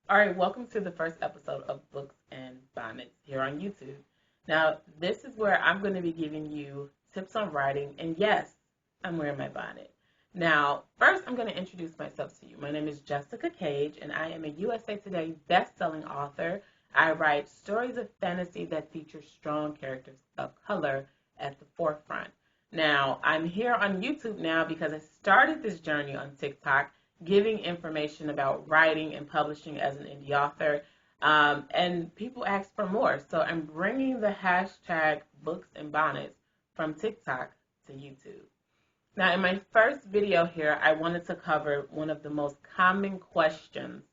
All right, welcome to the first episode of Books and Bonnets here on YouTube. Now, this is where I'm going to be giving you tips on writing, and yes, I'm wearing my bonnet. Now, first, I'm going to introduce myself to you. My name is Jessica Cage, and I am a USA Today best-selling author. I write stories of fantasy that feature strong characters of color at the forefront. Now, I'm here on YouTube now because I started this journey on TikTok giving information about writing and publishing as an indie author. And people ask for more. So I'm bringing the hashtag books and bonnets from TikTok to YouTube. Now, in my first video here, I wanted to cover one of the most common questions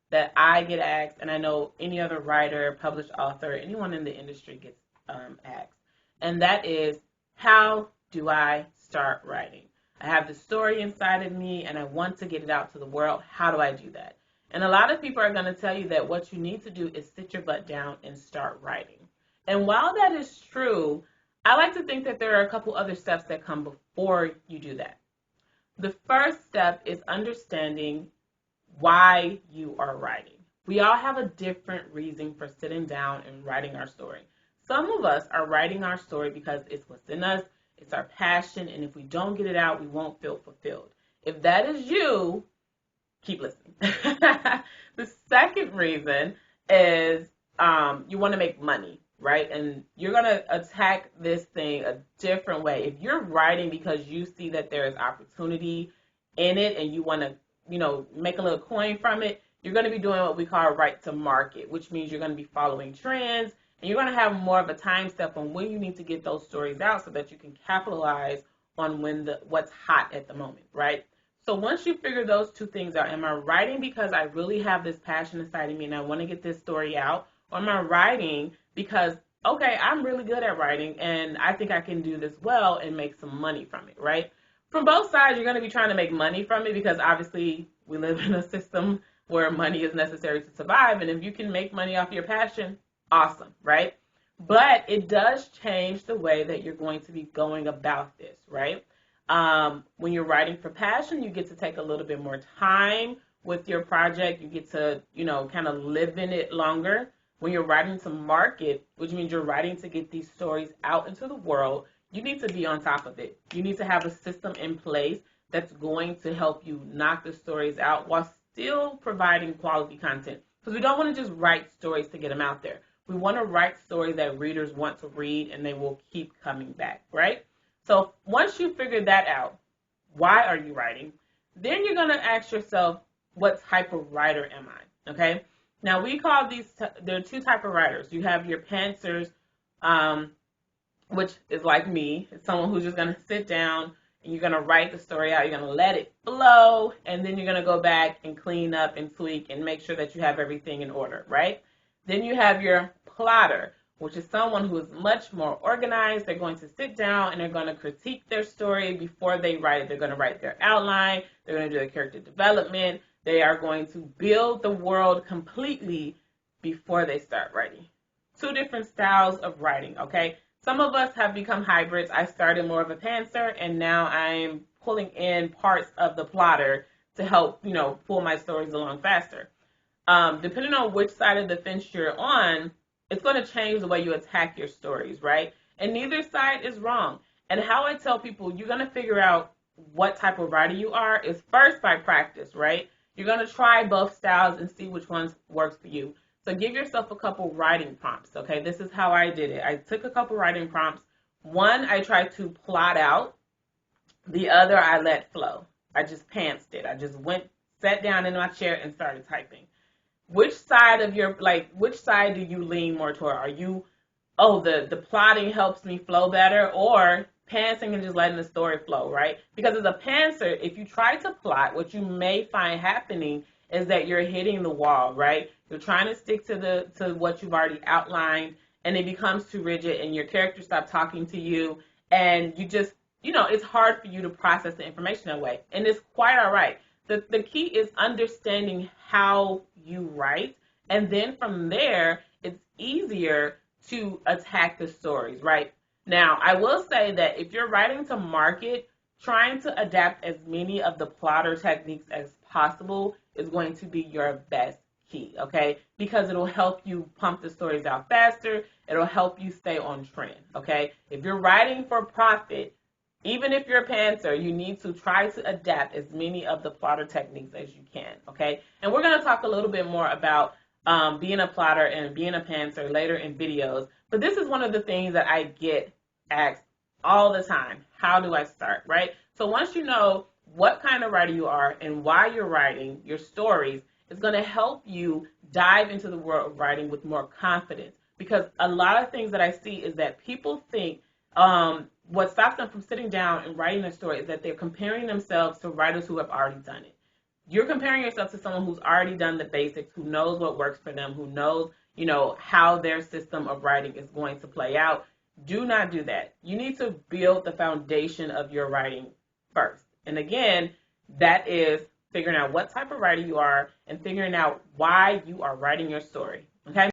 that I get asked, and I know any other writer, published author, anyone in the industry gets asked. And that is, how do I start writing? I have the story inside of me and I want to get it out to the world. How do I do that? And a lot of people are going to tell you that what you need to do is sit your butt down and start writing. And while that is true, I like to think that there are a couple other steps that come before you do that. The first step is understanding why you are writing. We all have a different reason for sitting down and writing our story. Some of us are writing our story because it's what's in us. It's our passion, and if we don't get it out, we won't feel fulfilled. If that is you, keep listening. The second reason is you want to make money, right? And you're going to attack this thing a different way. If you're writing because you see that there is opportunity in it and you want to, make a little coin from it, you're going to be doing what we call right to market, which means you're going to be following trends. And you're going to have more of a time step on when you need to get those stories out so that you can capitalize on what's hot at the moment, right? So once you figure those two things out, am I writing because I really have this passion inside of me and I want to get this story out? Or am I writing because, okay, I'm really good at writing and I think I can do this well and make some money from it, right? From both sides, you're going to be trying to make money from it because obviously we live in a system where money is necessary to survive. And if you can make money off your passion, awesome, right? But it does change the way that you're going to be going about this, right? When you're writing for passion, you get to take a little bit more time with your project. You get to, kind of live in it longer. When you're writing to market, which means you're writing to get these stories out into the world, you need to be on top of it. You need to have a system in place that's going to help you knock the stories out while still providing quality content. Because we don't want to just write stories to get them out there. We want to write stories that readers want to read and they will keep coming back, right? So once you figure that out, why are you writing? Then you're going to ask yourself, what type of writer am I? Okay? Now we call there are two types of writers. You have your pantsers, which is like me. It's someone who's just going to sit down and you're going to write the story out. You're going to let it flow, and then you're going to go back and clean up and tweak and make sure that you have everything in order, right? Then you have your plotter, which is someone who is much more organized. They're going to sit down and they're going to critique their story before they write it. They're going to write their outline. They're going to do their character development. They are going to build the world completely before they start writing. Two different styles of writing, okay? Some of us have become hybrids. I started more of a pantser, and now I'm pulling in parts of the plotter to help, pull my stories along faster. Depending on which side of the fence you're on, it's going to change the way you attack your stories, right? And neither side is wrong. And how I tell people you're going to figure out what type of writer you are is first by practice, right? You're going to try both styles and see which ones works for you. So give yourself a couple writing prompts, okay? This is how I did it. I took a couple writing prompts. One, I tried to plot out. The other, I let flow. I just pantsed it. I just sat down in my chair and started typing. Which side do you lean more toward? Are you, the plotting helps me flow better, or pantsing and just letting the story flow, right? Because as a pantser, if you try to plot, what you may find happening is that you're hitting the wall, right? You're trying to stick to what you've already outlined, and it becomes too rigid, and your characters stop talking to you, and you just, it's hard for you to process the information that way, and it's quite all right. The key is understanding how you write, and then from there, it's easier to attack the stories, right? Now, I will say that if you're writing to market, trying to adapt as many of the plotter techniques as possible is going to be your best key, okay? Because it'll help you pump the stories out faster. It'll help you stay on trend, okay? If you're writing for profit, even if you're a pantser, you need to try to adapt as many of the plotter techniques as you can, okay? And we're going to talk a little bit more about being a plotter and being a pantser later in videos. But this is one of the things that I get asked all the time. How do I start, right? So once you know what kind of writer you are and why you're writing your stories, it's going to help you dive into the world of writing with more confidence. Because a lot of things that I see is that people think what stops them from sitting down and writing a story is that they're comparing themselves to writers who have already done it. You're comparing yourself to someone who's already done the basics, who knows what works for them, who knows, how their system of writing is going to play out. Do not do that. You need to build the foundation of your writing first. And again, that is figuring out what type of writer you are and figuring out why you are writing your story. Okay?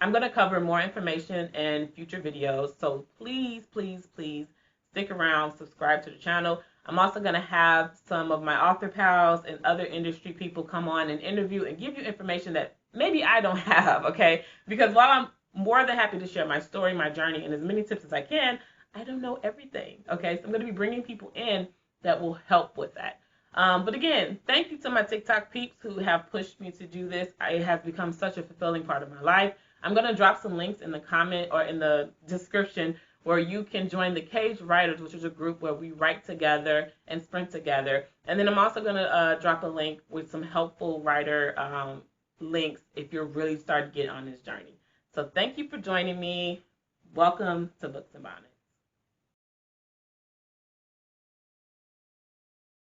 I'm going to cover more information in future videos. So please, please, please stick around, subscribe to the channel. I'm also going to have some of my author pals and other industry people come on and interview and give you information that maybe I don't have, okay? Because while I'm more than happy to share my story, my journey, and as many tips as I can, I don't know everything, okay? So I'm going to be bringing people in that will help with that. But again, thank you to my TikTok peeps who have pushed me to do this. It has become such a fulfilling part of my life. I'm going to drop some links in the comment or in the description where you can join the Cage Writers, which is a group where we write together and sprint together. And then I'm also going to drop a link with some helpful writer links if you're really starting to get on this journey. So thank you for joining me. Welcome to Books and Bonnets.